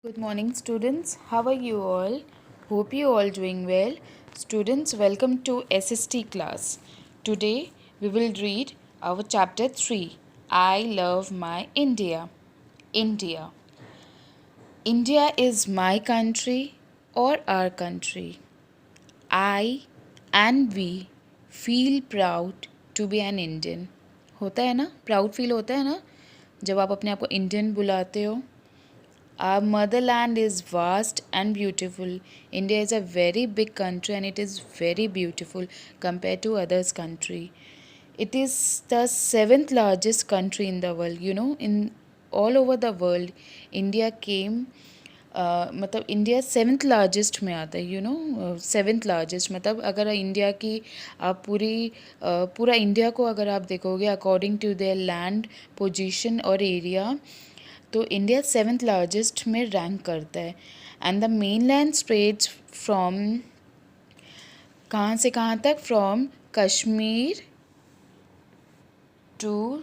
Good morning, students. How are you all? Hope you all doing well. Students, welcome to SST class. Today we will read our chapter 3. I love my India. India. India is my country or our country. I and we feel proud to be an Indian. होता है ना? Proud feel होता है ना? जब आप अपने आप को इंडियन बुलाते हो. Our motherland is vast and beautiful. India is a very big country and it is very beautiful compared to others country. It is the seventh largest country in the world. In all over the world, India came मतलब India seventh largest में आता है seventh largest मतलब अगर India की आप पूरा India को अगर आप देखोगे according to their land position और एरिया तो इंडिया सेवन्थ लार्जेस्ट में रैंक करता है and the main land spreads from कहाँ से कहाँ तक from Kashmir to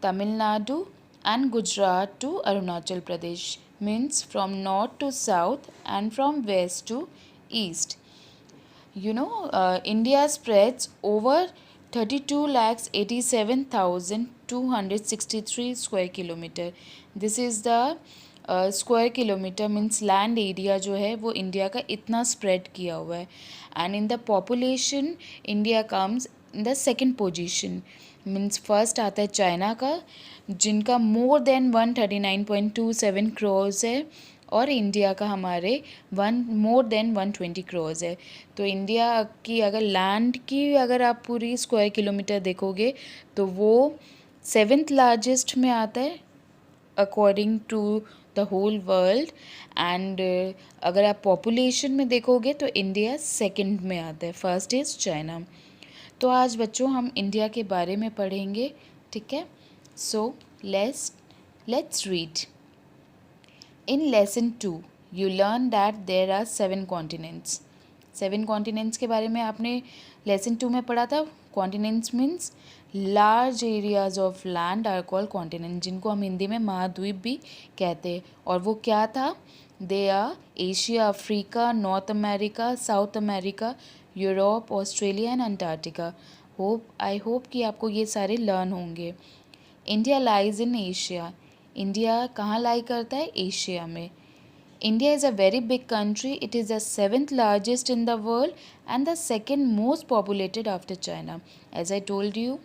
Tamil Nadu and Gujarat to Arunachal Pradesh means from north to south and from waste to east India spreads over 32,87,263 square kilometer. This is the square kilometer means land area जो है वो India का इतना spread किया हुआ है and in the population India comes in the second position means first आता है चाइना का जिनका more than 139.27 crores है और इंडिया का हमारे मोर देन 120 क्रोर्स है तो इंडिया की अगर लैंड की अगर आप पूरी स्क्वायर किलोमीटर देखोगे तो वो सेवन्थ लार्जेस्ट में आता है according to the whole world and अगर आप पॉपुलेशन में देखोगे तो इंडिया सेकंड में आता है फर्स्ट इज़ चाइना तो आज बच्चों हम इंडिया के बारे में पढ़ेंगे ठीक है so let's read In lesson 2, you learn that there are 7 continents. 7 continents के बारे में आपने lesson 2 में पढ़ा था. Continents means large areas of land are called continent, जिनको हम हिंदी में महाद्वीप भी कहते हैं. और वो क्या था? They are Asia, Africa, North America, South America, Europe, Australia and Antarctica. I hope कि आपको ये सारे learn होंगे. India lies in Asia. India कहाँ लाई करता है एशिया में India is a very big country it is the seventh largest in the world and the second most populated after China as I told you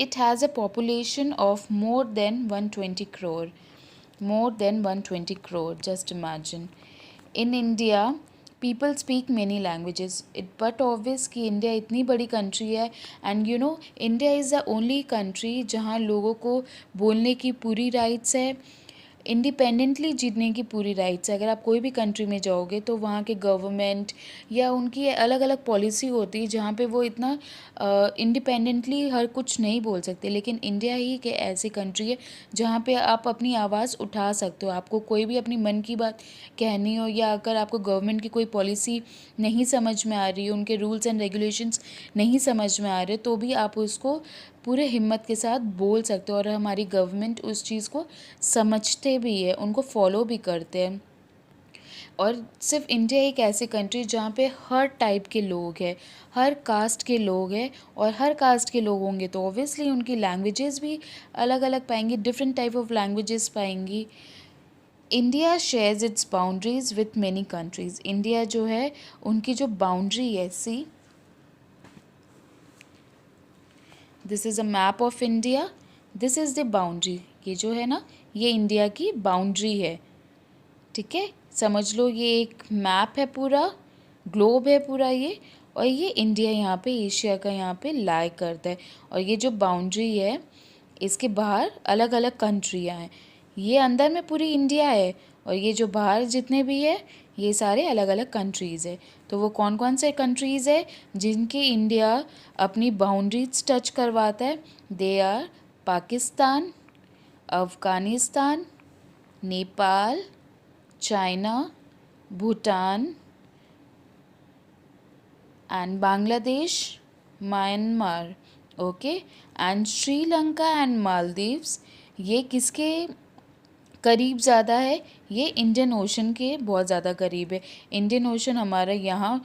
it has a population of more than 120 crore just imagine in India people speak many languages but obvious कि India इतनी बड़ी country है and India is the only country जहाँ लोगों को बोलने की पूरी राइट्स है इंडिपेंडेंटली जीतने की पूरी राइट्स है अगर आप कोई भी कंट्री में जाओगे तो वहाँ के गवर्नमेंट या उनकी अलग अलग पॉलिसी होती है जहाँ पे वो इतना इंडिपेंडेंटली हर कुछ नहीं बोल सकते लेकिन इंडिया ही के ऐसी कंट्री है जहाँ पे आप अपनी आवाज़ उठा सकते हो आपको कोई भी अपनी मन की बात कहनी हो या अगर आपको गवर्नमेंट की कोई पॉलिसी नहीं समझ में आ रही है उनके रूल्स एंड रेगुलेशंस नहीं समझ में आ रहे तो भी आप उसको पूरे हिम्मत के साथ बोल सकते हो और हमारी गवर्नमेंट उस चीज़ को समझते भी है उनको फॉलो भी करते हैं और सिर्फ इंडिया एक ऐसी कंट्री जहाँ पे हर टाइप के लोग हैं हर कास्ट के लोग हैं और हर कास्ट के लोग होंगे तो ऑब्वियसली उनकी लैंग्वेजेस भी अलग अलग पाएंगी डिफरेंट टाइप ऑफ लैंग्वेजेस पाएंगी India shares it's boundaries with many countries India जो है उनकी जो बाउंड्री है see this is a map of India this is the boundary ये जो है ना ये इंडिया की बाउंड्री है ठीक है समझ लो ये एक मैप है पूरा ग्लोब है पूरा ये और ये इंडिया यहाँ पे एशिया का यहाँ पे लाई करता है और ये जो बाउंड्री है इसके बाहर अलग अलग कंट्रियाँ हैं ये अंदर में पूरी इंडिया है और ये जो बाहर जितने भी है ये सारे अलग अलग कंट्रीज़ है तो वो कौन कौन से कंट्रीज़ है जिनके इंडिया अपनी बाउंड्रीज टच करवाता है they are Pakistan Afghanistan Nepal China Bhutan and Bangladesh, Myanmar, okay, and Sri Lanka and Maldives ये किसके करीब ज़्यादा है, ये इंडियन ओशन के बहुत ज़्यादा करीब है। इंडियन ओशन हमारा यहाँ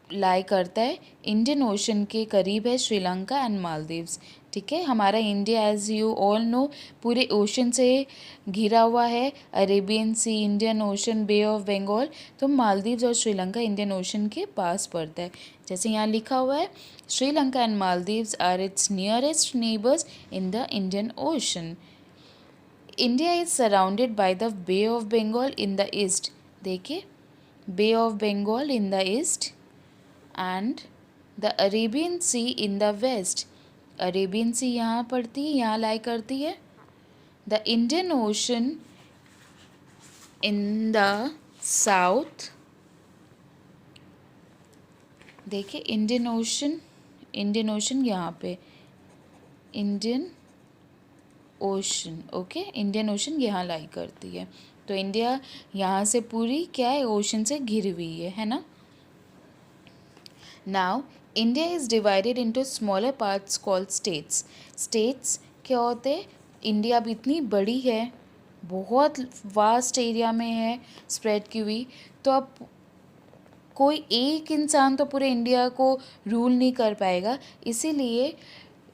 लाई करता है, इंडियन ओशन के करीब है श्रीलंका एंड मालदीव्स। ठीक है, हमारा India as you all know पूरे ओशन से घिरा हुआ है, Arabian sea, Indian ocean, bay of Bengal. तो मालदीव्स और श्रीलंका इंडियन ओशन के पास पड़ता है। जैसे यहाँ लिखा हुआ है, Sri Lanka and Maldives are its nearest neighbours in the Indian Ocean. India is surrounded by the Bay of Bengal in the east. देखिए, Bay of Bengal in the east and the Arabian Sea in the west. Arabian Sea यहाँ पड़ती है, यहाँ lie करती है। The Indian Ocean in the south. देखिए, Indian Ocean यहाँ पे, Indian Ocean, okay, Indian Ocean यहाँ लाई करती है। तो इंडिया यहाँ से पूरी क्या है, ओशन से घिरी हुई है ना। Now, India is divided into smaller parts called states. States क्या होते हैं, इंडिया भी इतनी बड़ी है, बहुत वास्ट एरिया में है स्प्रेड की हुई, तो अब कोई एक इंसान तो पूरे इंडिया को रूल नहीं कर पाएगा। इसीलिए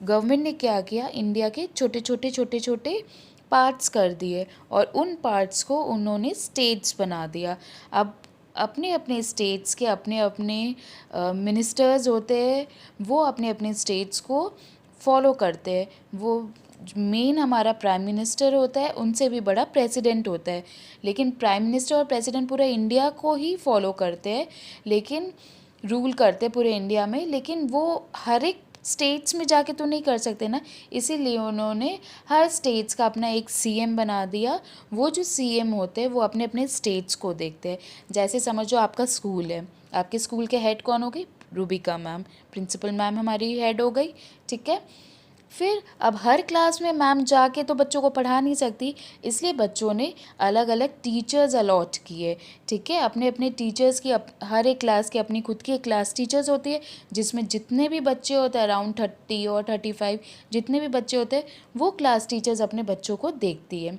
गवर्नमेंट ने क्या किया, इंडिया के छोटे छोटे पार्ट्स कर दिए और उन पार्ट्स को उन्होंने स्टेट्स बना दिया। अब अपने अपने स्टेट्स के अपने अपने मिनिस्टर्स होते हैं, वो अपने अपने स्टेट्स को फॉलो करते हैं। वो मेन हमारा प्राइम मिनिस्टर होता है, उनसे भी बड़ा प्रेसिडेंट होता है, लेकिन प्राइम मिनिस्टर और प्रेसिडेंट पूरे इंडिया को ही फॉलो करते हैं, लेकिन रूल करते पूरे इंडिया में, लेकिन वो हर एक स्टेट्स में जाके तो नहीं कर सकते ना। इसीलिए उन्होंने हर स्टेट्स का अपना एक सीएम बना दिया। वो जो सीएम होते हैं वो अपने अपने स्टेट्स को देखते हैं। जैसे समझो आपका स्कूल है, आपके स्कूल के हेड कौन हो गई, रूबिका मैम, प्रिंसिपल मैम हमारी हेड हो गई। ठीक है, फिर अब हर क्लास में मैम जाके तो बच्चों को पढ़ा नहीं सकती, इसलिए बच्चों ने अलग अलग टीचर्स अलॉट किए। ठीक है, अपने अपने टीचर्स की हर एक क्लास की अपनी खुद की एक क्लास टीचर्स होती है, जिसमें जितने भी बच्चे होते हैं अराउंड 30 और 35 जितने भी बच्चे होते हैं, वो क्लास टीचर्स अपने बच्चों को देखती है।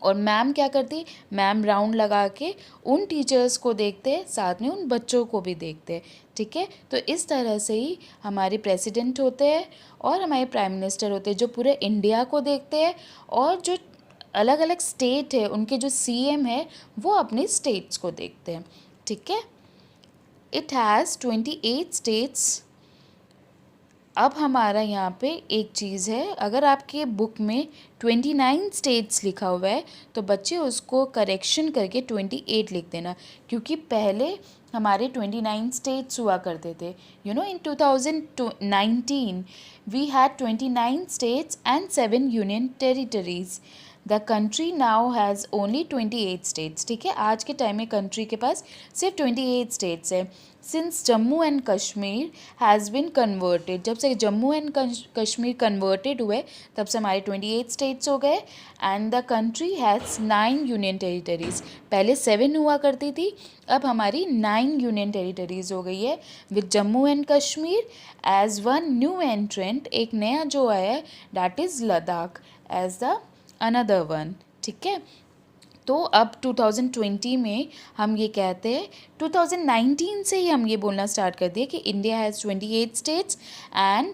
और मैम क्या करती, मैम राउंड लगा के उन टीचर्स को देखते हैं, साथ में उन बच्चों को भी देखते हैं। ठीक है, तो इस तरह से ही हमारे प्रेसिडेंट होते हैं और हमारे प्राइम मिनिस्टर होते हैं, जो पूरे इंडिया को देखते हैं, और जो अलग अलग स्टेट है उनके जो सीएम है वो अपने स्टेट्स को देखते हैं। ठीक है, इट हैज़ 28 स्टेट्स। अब हमारा यहाँ पे एक चीज़ है, अगर आपके बुक में 29 स्टेट्स लिखा हुआ है तो बच्चे उसको करेक्शन करके 28 लिख देना, क्योंकि पहले हमारे 29 स्टेट्स हुआ करते थे। You know, in 2019 we had 29 states and 7 union territories. The country now has only 28 states. ठीक है, आज के टाइम में कंट्री के पास सिर्फ 28 स्टेट्स है। Since Jammu and Kashmir has been converted, जब से जम्मू एंड कश्मीर कन्वर्टेड हुए तब से हमारे 28 स्टेट्स हो गए। And the country has 9 union territories. पहले 7 हुआ करती थी, अब हमारी 9 यूनियन टेरिटरीज़ हो गई है, with Jammu and Kashmir as one new entrant, एक नया जो आया है that is Ladakh as the another one. ठीक है, तो अब 2020 में हम ये कहते हैं, 2019 से ही हम ये बोलना स्टार्ट कर दिए कि India has 28 states and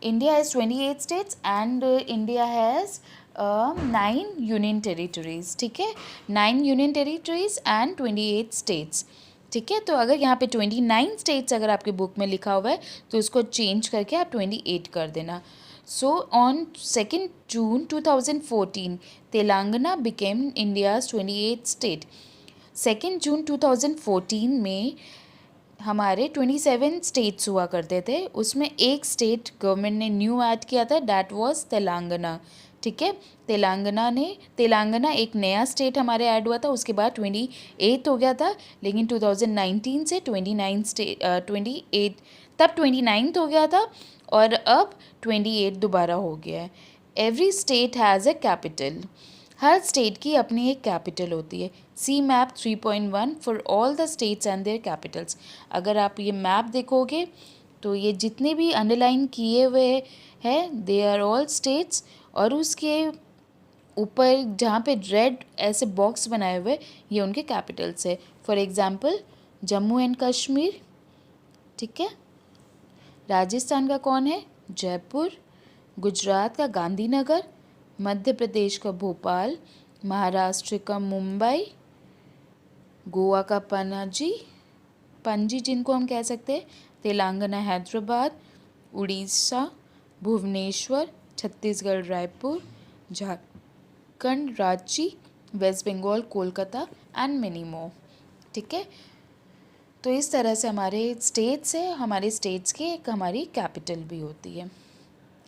India has 28 states and India has 9 union territories. ठीक है, 9 यूनियन टेरिटरीज़ एंड 28 स्टेट्स। ठीक है, तो अगर यहाँ पे 29 स्टेट्स अगर आपके बुक में लिखा हुआ है तो उसको चेंज करके आप 28 कर देना। So on 2nd June 2014, Telangana became India's 28th state. 2nd June 2014 में हमारे 27 स्टेट्स हुआ करते थे, उसमें एक स्टेट गवर्नमेंट ने न्यू ऐड किया था, दैट वाज तेलंगाना। ठीक है, तेलंगाना एक नया स्टेट हमारे ऐड हुआ था, उसके बाद 28 हो गया था, लेकिन 2019 से 28 तब 29 हो गया था और अब 28 दोबारा हो गया है। Every state has a capital, हर स्टेट की अपनी एक कैपिटल होती है। See map 3.1 for all the states and their capitals. अगर आप ये मैप देखोगे तो ये जितने भी अंडरलाइन किए हुए है, दे आर ऑल स्टेट्स। और उसके ऊपर जहाँ पे रेड ऐसे बॉक्स बनाए हुए, ये उनके कैपिटल्स है। For example Jammu and Kashmir, ठीक है। राजस्थान का कौन है? जयपुर। गुजरात का गांधीनगर। मध्य प्रदेश का भोपाल। महाराष्ट्र का मुंबई। गोवा का पनाजी, पणजी जिनको हम कह सकते हैं। Telangana Hyderabad. Orissa Bhubaneswar. Chhattisgarh Raipur. Jharkhand Ranchi. West Bengal Kolkata and many more, ठीक है। तो इस तरह से हमारे स्टेट्स है, हमारे स्टेट्स की एक हमारी कैपिटल भी होती है।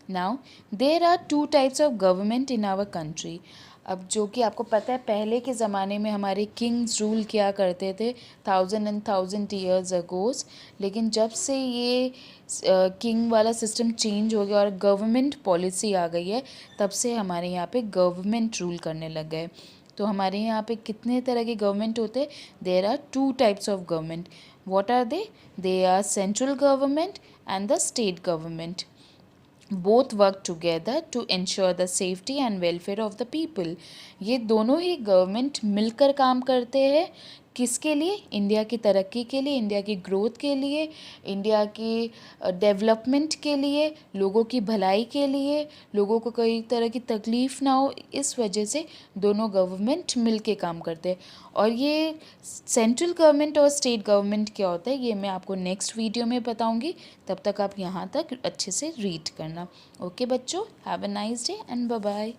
Now there are 2 types of government in our country. अब जो कि आपको पता है पहले के ज़माने में हमारे किंग्स रूल किया करते थे 1000 ईयर्स अगोस, लेकिन जब से ये किंग वाला सिस्टम चेंज हो गया और गवर्नमेंट पॉलिसी आ गई है, तब से हमारे यहाँ पे गवर्नमेंट रूल करने लग गए। तो हमारे यहाँ पे कितने तरह के गवर्नमेंट होते हैं? There are 2 types of government. What are they? They are central government and the state government. Both work together to ensure the safety and welfare of the people. ये दोनों ही गवर्नमेंट मिलकर काम करते हैं। किसके लिए? इंडिया की तरक्की के लिए, इंडिया की ग्रोथ के लिए, इंडिया की डेवलपमेंट के लिए, लोगों की भलाई के लिए, लोगों को कोई तरह की तकलीफ़ ना हो, इस वजह से दोनों गवर्नमेंट मिल के काम करते हैं। और ये सेंट्रल गवर्नमेंट और स्टेट गवर्नमेंट क्या होता है, ये मैं आपको नेक्स्ट वीडियो में बताऊंगी। तब तक आप यहाँ तक अच्छे से रीड करना। ओके बच्चों, have a nice day and bye bye.